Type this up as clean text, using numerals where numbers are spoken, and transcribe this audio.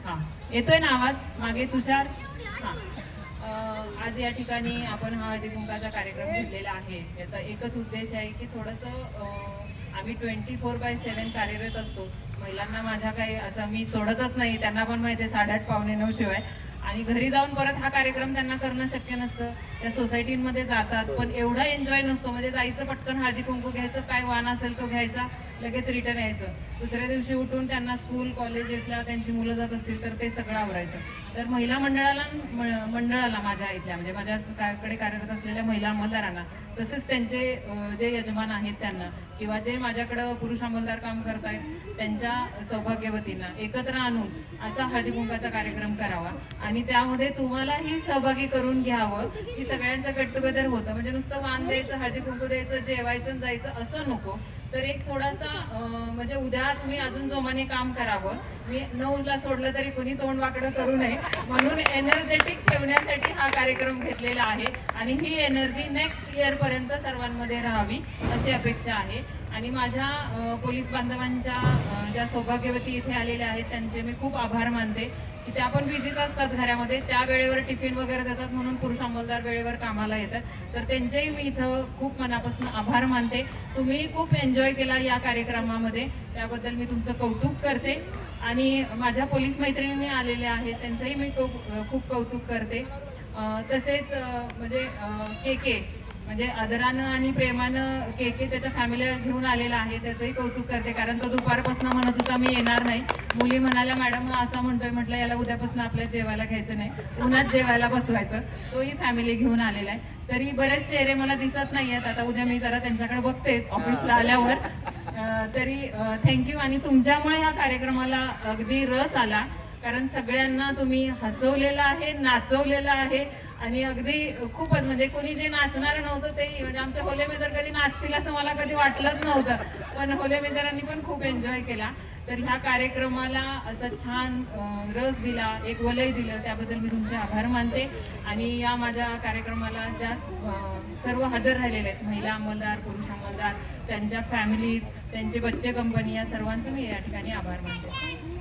हा, येतोय ना आवाज मागे तुषार? हा. आज या ठिकाणी आपण हा हळदी कुंकाचा कार्यक्रम घेतलेला आहे. याचा एकच उद्देश आहे की थोडंसं आम्ही 24/7 कार्यरत असतो. महिलांना माझ्या काही असं मी सोडतच नाही, त्यांना पण माहिती आहे 8:30 पावणे 9 शिवाय. आणि घरी जाऊन परत हा कार्यक्रम त्यांना करणं शक्य नसतं. त्या सोसायटीमध्ये जातात पण एवढा एन्जॉय नसतो. म्हणजे जायचं, पटकन हळदी कुंकू घ्यायचं, काय वाण असेल तो घ्यायचा, लगेच रिटर्न यायचं. दुसऱ्या दिवशी उठून त्यांना स्कूल कॉलेजेसला त्यांची मुलं जात असतील तर ते सगळं आवरायचं. तर महिला मंडळाला माझ्या इथल्या म्हणजे माझ्याकडे कार्यरत असलेल्या महिला अंमलदारांना, तसेच त्यांचे जे यजमान आहेत त्यांना, किंवा जे माझ्याकडं पुरुष अंमलदार काम करत आहेत त्यांच्या सौभाग्यवतींना एकत्र आणून असा हळदी कुंकाचा कार्यक्रम करावा आणि त्यामध्ये तुम्हालाही सहभागी करून घ्यावं की सगळ्यांचं गेट टुगेदर होतं. म्हणजे नुसतं वाण द्यायचं, हळदी कुंकू द्यायचं, जेवायचं जायचं असं नको. तर एक थोडासा म्हणजे उद्या तुम्ही अजून जोमाने काम करावं. मी 9ला सोडलं तरी कोणी तोंड वाकडं करू नये म्हणून एनर्जेटिक ठेवण्यासाठी हा कार्यक्रम घेतलेला आहे आणि ही एनर्जी नेक्स्ट इयर पर्यंत सर्वांमध्ये राहावी अशी अपेक्षा आहे. आणि माझ्या पोलीस बांधवांच्या ज्या सौभाग्यवती इथे आलेल्या आहेत त्यांचे मी खूप आभार मानते की त्या पण बिझीच असतात घरामध्ये, त्या वेळेवर टिफिन वगैरे देतात म्हणून पुरुष अंमलदार वेळेवर कामाला येतात. तर त्यांचेही मी इथं खूप मनापासून आभार मानते. तुम्ही खूप एन्जॉय केला या कार्यक्रमामध्ये, त्याबद्दल मी तुमचं कौतुक करते. आणि माझ्या पोलीस मैत्रिणी आलेल्या आहेत त्यांचंही मी खूप कौतुक करते. तसेच म्हणजे के म्हणजे आदरानं आणि प्रेमानं के त्याच्या फॅमिलीला घेऊन आलेला आहे, त्याचंही कौतुक करते. कारण तो दुपारपासून म्हणत होता मी येणार नाही. मुली म्हणाल्या मॅडम असा म्हणतोय, म्हटलं याला उद्यापासून आपल्या जेवायला घ्यायचं नाही, उन्हात जेवायला बसवायचं. तोही फॅमिली घेऊन आलेला आहे. तरी बरेच चेहरे मला दिसत नाही आहेत, आता उद्या मी जरा त्यांच्याकडे बघतेच ऑफिसला आल्यावर. तरी थँक्यू. आणि तुमच्यामुळे ह्या कार्यक्रमाला अगदी रस आला, कारण सगळ्यांना तुम्ही हसवलेलं आहे, नाचवलेलं आहे आणि अगदी खूपच म्हणजे कोणी जे नाचणार नव्हतं ते, म्हणजे आमच्या होले मेजर कधी नाचतील असं मला कधी वाटलंच नव्हतं, पण होले मेजरांनी पण खूप एन्जॉय केला. तर ह्या कार्यक्रमाला असं छान रस दिला, एक वलय दिलं, त्याबद्दल मी तुमचे आभार मानते. आणि या माझ्या कार्यक्रमाला ज्या सर्व हजर राहिलेले आहेत, महिला अंमलदार, पुरुष अंमलदार, त्यांच्या फॅमिलीज, त्यांचे बच्चे कंपनी, या सर्वांचे मी या ठिकाणी आभार मानते.